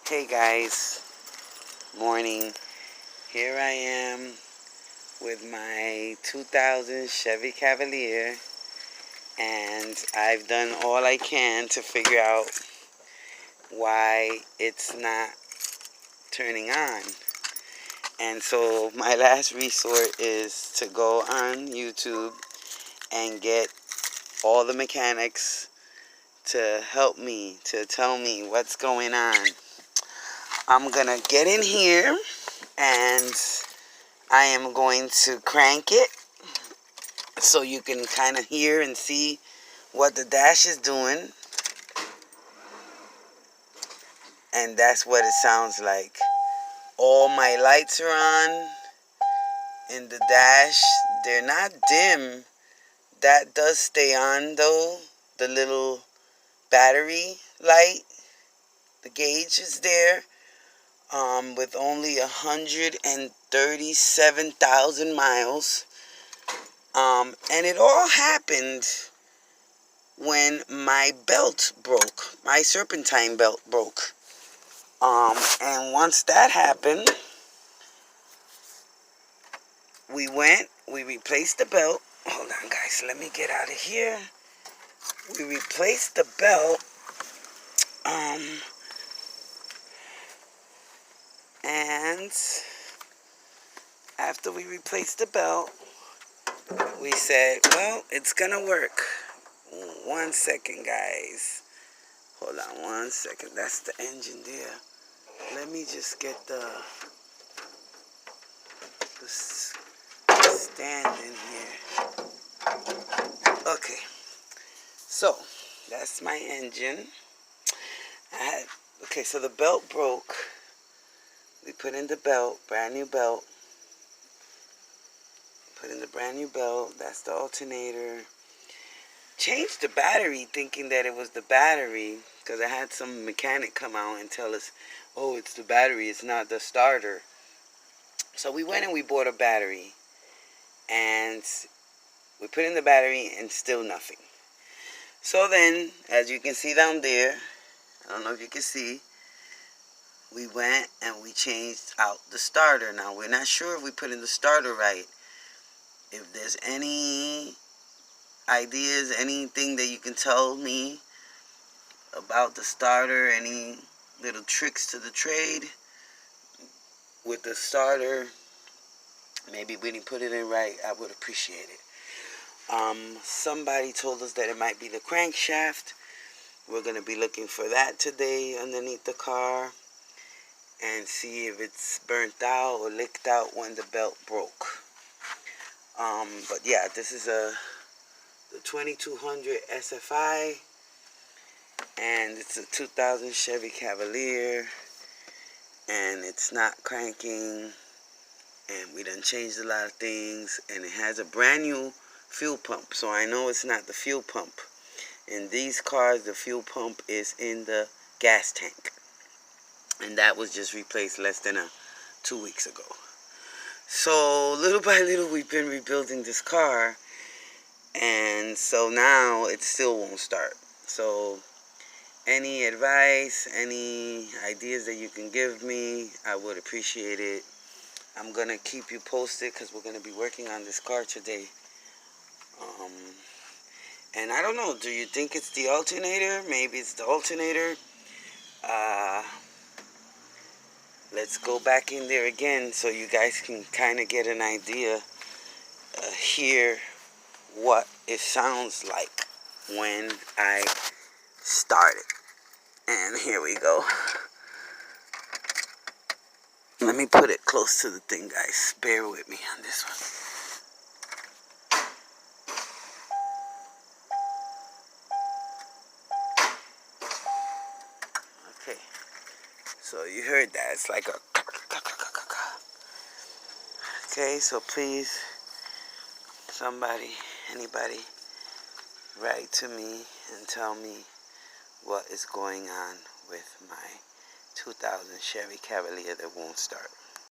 Hey guys, morning. Here I am with my 2000 Chevy Cavalier, and I've done all I can to figure out why it's not turning on. And so my last resort is to go on YouTube and get all the mechanics to help me, to tell me what's going on. I'm gonna get in here and I am going to crank it so you can kind of hear and see what the dash is doing. And that's what it sounds like. All my lights are on in the dash. They're not dim. That does stay on though. The little battery light, the gauge is there. With only 137,000 miles. And it all happened when my belt broke. My serpentine belt broke. And once that happened, we replaced the belt. Hold on, guys, let me get out of here. We replaced the belt. And after we replaced the belt, we said, well, it's gonna work. 1 second, guys. Hold on 1 second. That's the engine there. Let me just get the stand in here. Okay. So, that's my engine. Okay, so the belt broke. We put in the belt, brand new belt. Put in the brand new belt. That's the alternator. Changed the battery thinking that it was the battery, because I had some mechanic come out and tell us, oh, it's the battery, it's not the starter. So we went and we bought a battery, and we put in the battery and still nothing. So then, as you can see down there, I don't know if you can see, we went and we changed out the starter. Now we're not sure if we put in the starter right. If there's any ideas, anything that you can tell me about the starter, any little tricks to the trade with the starter, maybe we didn't put it in right, I would appreciate it. Somebody told us that it might be the crankshaft. We're going to be looking for that today underneath the car and see if it's burnt out or licked out when the belt broke. But yeah, this is the 2200 SFI, and it's a 2000 Chevy Cavalier, and it's not cranking, and we done changed a lot of things, and it has a brand new fuel pump, so I know it's not the fuel pump. In these cars, the fuel pump is in the gas tank, and that was just replaced less than 2 weeks ago. So little by little we've been rebuilding this car, and so now it still won't start. So any advice, any ideas that you can give me, I would appreciate it. I'm going to keep you posted because we're going to be working on this car today. And I don't know, do you think it's the alternator? Maybe it's the alternator. Let's go back in there again so you guys can kind of get an idea, hear what it sounds like when I start it. And here we go. Let me put it close to the thing, guys. Bear with me on this one. Okay. So you heard that. It's like a... Okay, so please, somebody, anybody, write to me and tell me what is going on with my 2000 Chevy Cavalier that won't start.